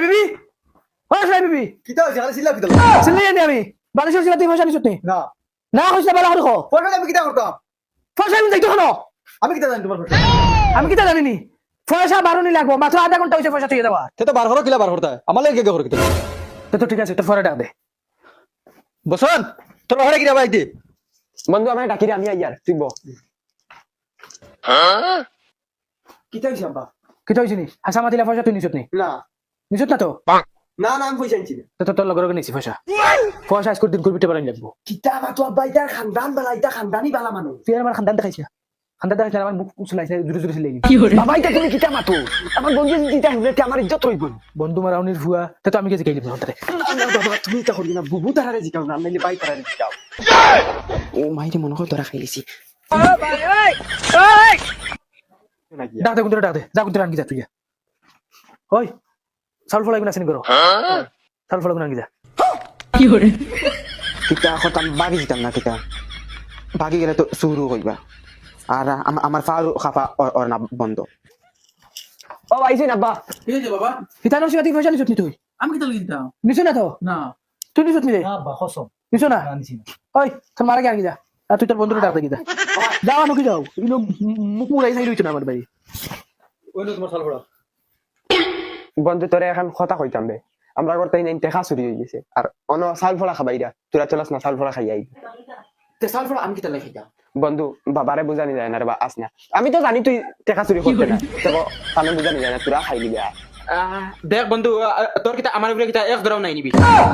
বিবি ও সাই বিবি কিতা হইছে খালি সিলা কিতা চিল্লাই নি আমি বালিশের সিলা তুই পয়সা নিছত নি না না কইছ বালা হরখ পয়সা আমি কিতা করতাম পয়সা আমি যাইতো কেন আমি কিতা জানি তোমার পয়সা আমি কিতা জানি নি পয়সা বারোনি লাগবো মাত্র আধা ঘন্টা হইছে পয়সা তুই দেওয়া তে তো বার হলো কিলা বার করতে আমার লাগে গে করে কিতা তো ঠিক আছে তোর ফরে ডাক দে বসন তোর ঘরে কিরা বাইতে বন্ধু আমি ডাকি রে আমি আইয়ার তুই ব কিতা হইছে আব্বা কিতা হইছিনি হাসা মাতিলা পয়সা তুই নিছত নি না নিছত না তো না না আমি পয়সা আনছি না তো তোর লগর নিছি পয়সা পয়সা আজকের দিন করবিতে পারেন লাগবো কিতা মাতো আব্বা ইটার খানদান বালা ইটা খানদানি বালা মানুষ তুই আমার খানদান দেখাইছ খানদান দেখাইছ আমার মুখ উছলাইছে জুরে জুরে চিল্লাই বাবা এটা তুমি কিটা মাতো আমার বন্ধু যেটা হইলে আমার ইজ্জত রইব বন্ধু মারাউনির ভুয়া তো আমি কে জিগাই দিব তারে বাবা তুমি তা করি না বুবু তারারে জিকাও না নাইলে বাই তারারে জিকাও ও মাইরে মনে হয় তোরা খাইলিছি ডাক দে কুন্তরে ডাক দে যা কুন্তরে আনকি যা তুই ওই চাউল ফলাই গুনা চিনি করো চাউল ফলাই গুনা আনকি যা কিটা হতাম বাগি দিতাম না কিটা বাগি গেলে তো শুরু হইবা আর আমার ফারু খাফা ওর না বন্ধ ও আইছেন আব্বা ঠিক আছে বাবা হিতানো সিগাতি পয়সা নিছত নি তুই আমি কি তাহলে দিতাম নিছ না তো না তুই নিছত নি রে না আব্বা কসম নিছ না আনছি না ওই তোর মারা কে আনকি যা আর তুই তোর বন্ধুরে ডাক দে কি যা যাও আনো কি যাও ইনো মুখ মুড়াই চাই লইছ না আমার ভাই ওইনো তোমার সাল পড়া বন্ধু তোরে এখন কথা কইতাম বে আমরা করতে নাই টেকা চুরি হয়ে গেছে আর অন চাল ফলা খাবাইরা তোরা চলাস না চাল ফলা খাই আই তে সাল পড়া আমি কিতা লাই খাইতাম বন্ধু বাবারে বুঝানি যায় না রে বা আস না আমি তো জানি তুই টেকা চুরি করতে না তবে কানে বুঝানি যায় না তোরা খাই লিবে দেখ বন্ধু তোর কিতা আমার উপরে কিতা এক ধরাও নাই নিবি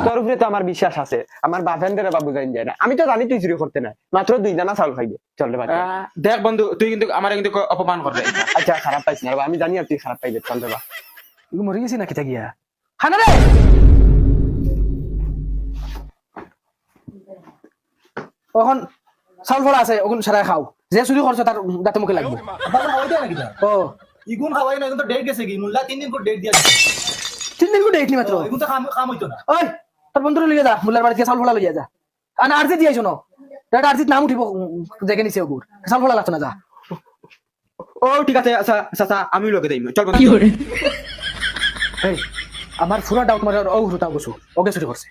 তোর উপরে তো আমার বিশ্বাস আছে আমার বাপেন্দ্রে বা বুঝাইন যায় না আমি তো জানি তুই চুরি করতে না মাত্র 2 জানা চাউল খাইবে চল রে বাচ্চা দেখ বন্ধু তুই কিন্তু আমার কিন্তু অপমান করবে আচ্ছা খারাপ পাইছ না রে বা, আমি জানি আর তুই খারাপ পাইবে চল রে বা ইগো মরি গেছি না কিতা গিয়া খানা রে ওখন চাউল ফলা আছে ওখন সারাই খাও যে চুরি করছ তার দাঁতে মুখে লাগবে বাবা হইতা না কিতা ও ইগুন খাওয়াই না কিন্তু ডেট গেছে কি মুল্লা 3 দিন করে ডেট দিয়া দিছে 3 দিন করে দেখলি মাত্র ইগুন তো কাম হইতো না ওই তোর বন্ধুরে লিয়ে যা মুল্লার বাড়িতে চাউল ফলা লইয়া যা আনা আরজি দিয়াইছ না এটা আরজিত নাম উঠিব দেখে নিছে ওগুর চাউল ফলা লাগতো না যা ও ঠিক আছে আচ্ছা আচ্ছা আমি লগে দেই চল বন্ধু এই আমার পুরা ডাউট মারার ও হুতা গছু ওকে চুরি করছে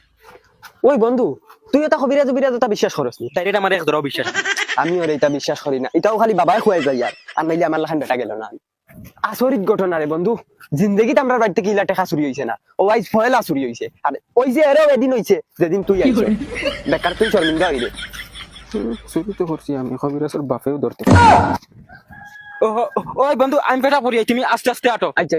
ওই বন্ধু তুই এটা কবিরাজ বিরাজ এটা বিশ্বাস করস নি তাই এটা আমার এক ধরাও বিশ্বাস আমি ওর এটা বিশ্বাস করি না এটাও খালি বাবাই খুয়াই যায় আর নাইলে আমার লাখান বেটা গেল না আসরিত ঘটনা রে বন্ধু জিন্দগিতে আমরা বাড়িতে কিলা টেকা চুরি হইছে না ও আইজ ফয়লা চুরি হইছে আর ওই যে এরও এদিন হইছে যেদিন তুই আইছ বেকার তুই শর্মিন্দা হইলে চুরি তো করছি আমি কবিরাজের বাপেও ধরতে ওই বন্ধু আমি পেটা পড়ি তুমি আস্তে আস্তে আটো আচ্ছা